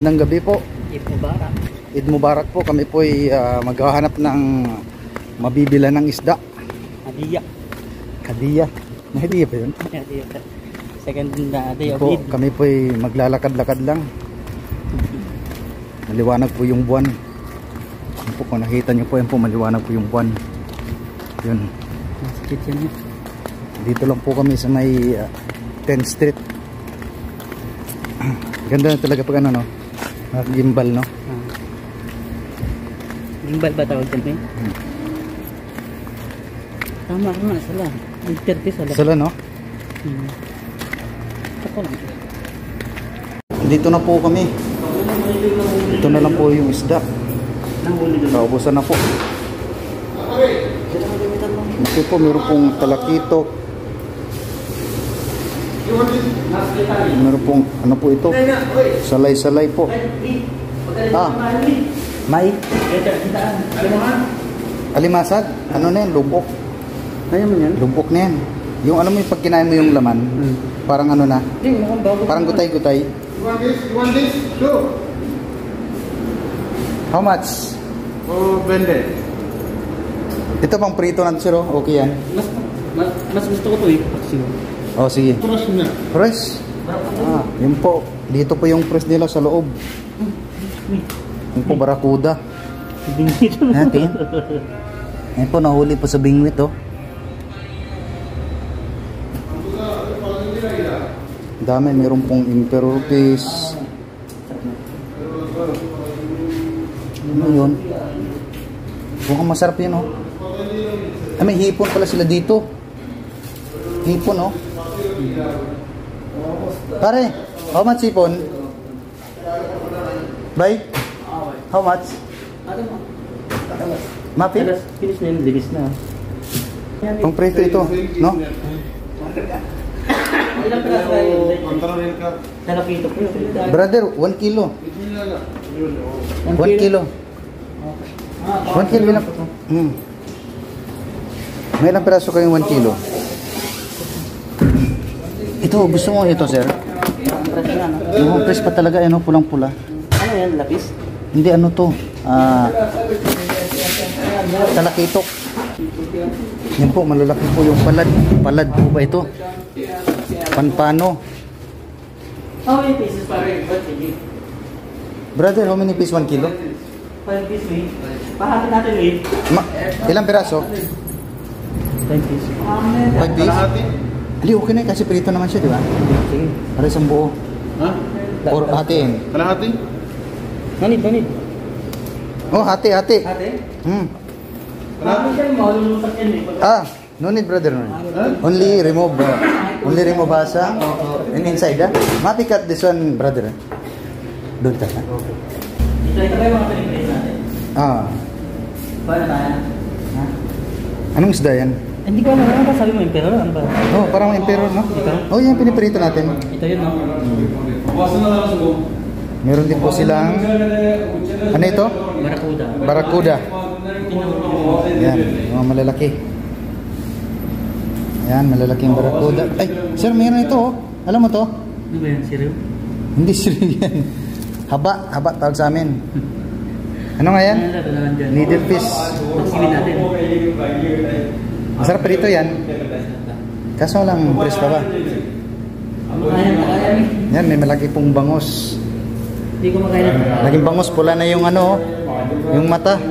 Ng gabi po. Eid Mubarak. Eid Mubarak po. Kami po ay maghahanap ng mabibila ng isda. Hadiah. Hadiah. May hadiah pa yun? Hadiah. Second day of po, Eid. kami po ay maglalakad-lakad lang. Maliwanag po yung buwan. Yan po, kung nakita nyo po, yan po, maliwanag po yung buwan. Yun. Masjid yan yun. Dito lang po kami sa may 10th Street. Ganda na talaga pag ano, no? Gimbal, no? Gimbal ba tawag dyan, eh? Tama ka nga, sala. 30 sala. Sala, no? Ako lang. Dito na po kami. Ito na lang po yung isda. Kaubusan na po. Ito po, meron pong talakito. Meron pong, ano po ito? Salay-salay po. May alimasag. Ano na yan? Lubok. Kaya mo yan? Lubok na yan. Yung ano mo yung pag kinain mo yung laman, parang ano na? Parang gutay-gutay. You want this? Go. How much? Oh, bende. Ito pang prito natin, sir. Okay yan. Mas gusto ko ito eh. Oh, sige. Fresh na. Fresh? Yun po. Dito po yung fresh nila sa loob. Yun po, barakuda. Natin. Yan po, nahuli po sa bingwit, oh. Dami, meron pong emperor fish. Ano yun? Mukhang masarap yun, oh. May hipon pala sila dito. Hipon, oh. Pare, how much hipon? Bye? How much? Mapit? Finish na yun, libis na. Pang preto ito, no? Ilang piraso tayo? Talakito po yun. Brother, 1 kilo. 1 kilo. 1 kilo lang. May ilang piraso kayong 1 kilo? Ito, gusto mo ito, sir? Yung press pa talaga, ano, pulang-pula. Ano yan, lapis? Hindi, ano to? Talakitok. Yan po, malalaki po yung palad. Palad po ba ito? Panpano. How many pieces pare? Brother, how many piece 1 kilo? 5 pieces, eh. Pahati natin, eh. Ilang piraso? 5 pieces. 5 piece? Hindi, okay na kasi prito naman siya, di ba? Sige. Para isang buo. Ha? Or hatiin. Kalahati? Manid. Oh, hati. Ate? Kalahati? siya yung malulusak yan, eh. No need, brother. No need. Only remove asa. And inside, Mapi cut this one, brother. Doon ta. Ito ba yung mga pinipres natin? Paano tayo? Anong isda yan? Hindi ko alam, ano ba sabi mo, emperor? Ano ba? Oh, parang emperor, no? Oh, yan, piniprito natin. Ito yun, no? Meron din po silang, ano ito? Barakuda. Barakuda. Yan, mga malalaki. Yan, malalaking barakuda. Ay, sir, meron ito, oh. Alam mo to? Ano ba yan, siriw? Hindi siriw yan. Haba tawag sa amin. Ano nga yan? Needle fish. Pagsiwin natin. Masarap pa dito yan. Kaso lang, fresh pa ba? Yan, may malaki pong bangos. Hindi ko makaya na. Laging bangos, pula na yung ano, yung mata.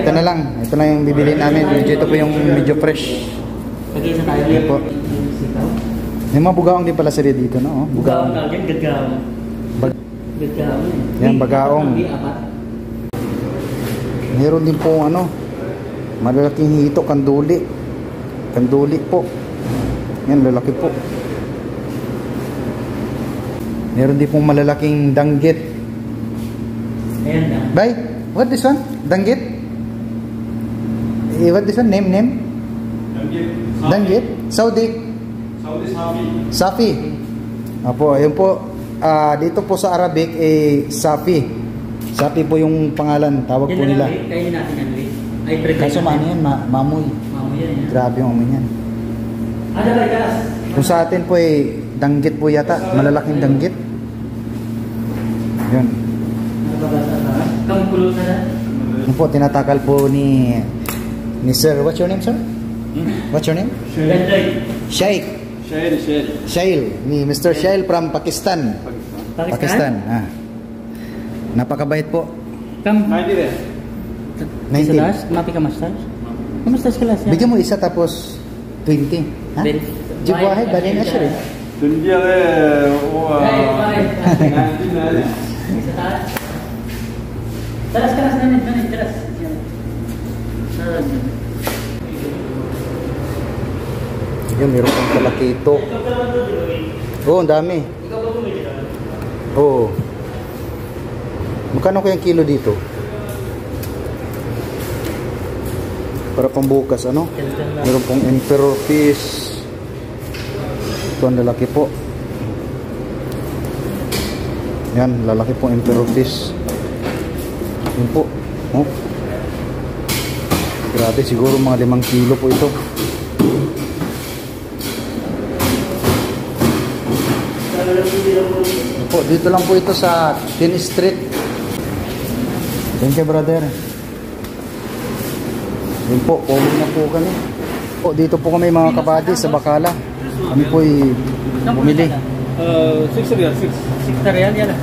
Ito na lang yung bibili namin. Ito po yung medyo fresh. Pag-iisa tayo. Yan po. May mga bugaong din pala sila dito, no? Bugaong. Gagaong. Yan, bagaong. Meron din po ano, malalaking hito, kanduli. Kanduli po. Yan, lalaki po. Meron din pong malalaking danggit. Ayan na. Bye. What this one? Danggit? What this one? Name? Danggit? Saudi? Safi. Apo, ayun po. Dito po sa Arabic, Safi. Safi po yung pangalan, tawag po nila. Kainin natin yan, Luis. Ay, Kaso ano yan, mamoy. Mamoy yan. Grabe yung amoy yan. Ada ba, Gas? Kung sa atin po danggit po yata. Malalaking danggit. Yun. Yun po, tinatakal po ni Sir. What's your name, sir? What's your name? Shail. Shail. Ni Mr. Shail from Pakistan. Pakistan. Ah. Napakabait po. 19. Mapi ka massage? Massage ka lang siya. Bigyan mo isa tapos 20. Ha? Jibwahe, bali na siya rin. Teras namin, teras. Yun, meron pang kalakito. Oo, ang dami. Oo. Magkano kayang kilo dito? Para pambukas, ano? Meron pong emperor fish. Ito ang lalaki po. Yan, lalaki pong emperor fish. Yun po. Oh. Grabe, siguro mga 5 kilo po ito. Yun po, dito lang po ito sa 10th Street. Thank you, brother. Yun po, pauwi na po kami. Po, dito po kami mga kabady sa Bacala. Kami po bumili. 6 real yan.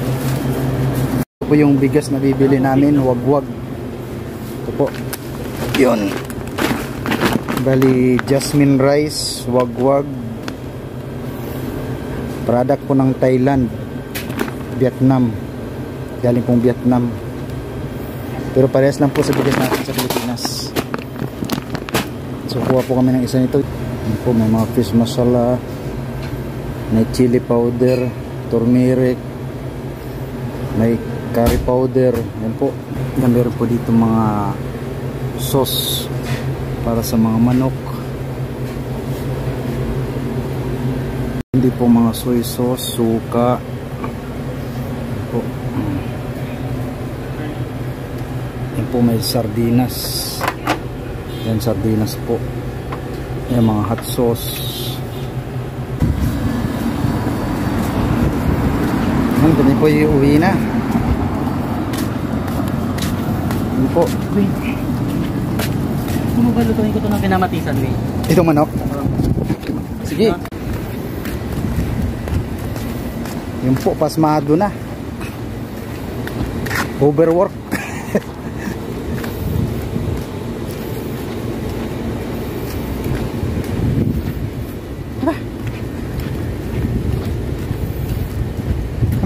Ito po yung bigas na bibili namin, wagwag. Ito po. Yun. Bali, jasmine rice, wagwag. Product po ng Thailand, Vietnam. Galing pong Vietnam. Pero parehas lang po sa bigas natin sa Pilipinas. So kuha po kami ng isa nito. Yan po, may mga fish masala, may chili powder, turmeric, may curry powder. Yan po. Yan, meron po dito mga sauce para sa mga manok. Hindi po mga soy sauce, suka. Yan po. Yan po, may sardinas. Yan, sardinas po. Yan, mga hot sauce. Yan, kami po iuwi na. Yan po. Kung mabalutuin ko ito ng kinamatisan, Lee. Itong manok? Sige. Yan po, pasmado na. Overwork.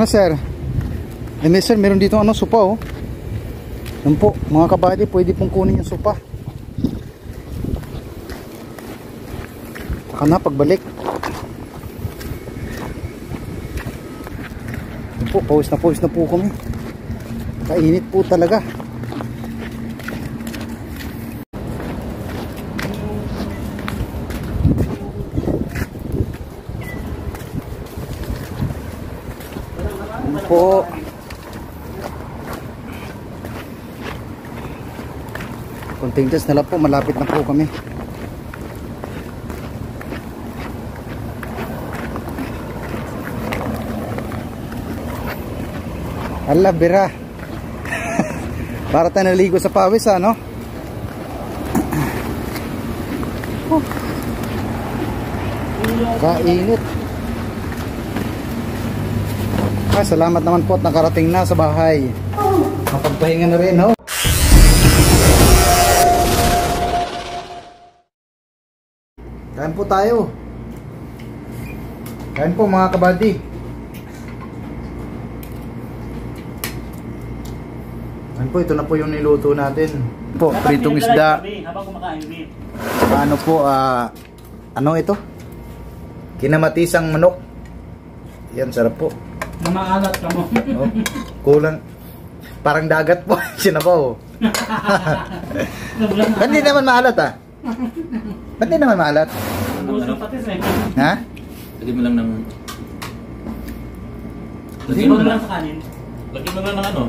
Ano, sir? Sir, meron dito ano, supa, oh. Yan po, mga kabady, pwede pong kunin yung supa. Saka na, pagbalik. Yan po, pawis na po kami. Kainit po talaga. Po. Konting test na lang po, malapit na po kami. Ala, bira. Para tayo naligo sa pawis, ano? Kainit. Salamat naman po at nakarating na sa bahay. Mapagpahinga na rin, no? Kain po tayo. Kain po mga kabady. Kain po, ito na po yung niluto natin. Po, pritong isda. Habang kumakain, Lee. Ano po, ano ito? Kinamatisang manok. Yan, sarap po. Namaalat ka mo. Oh, kulang. Parang dagat po. Sinabaw. Ba't di naman maalat, ah? Ba't di naman maalat? Gusto patis, eh. Ha? Lagyan mo lang ng... Lagyan mo lang sa kanin. Lagyan mo lang ng ano?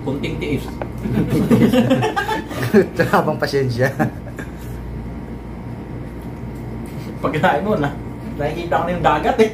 Kunting tiis. Habang pasensya. Pagkain mo na. Nakikita ko na yung dagat eh.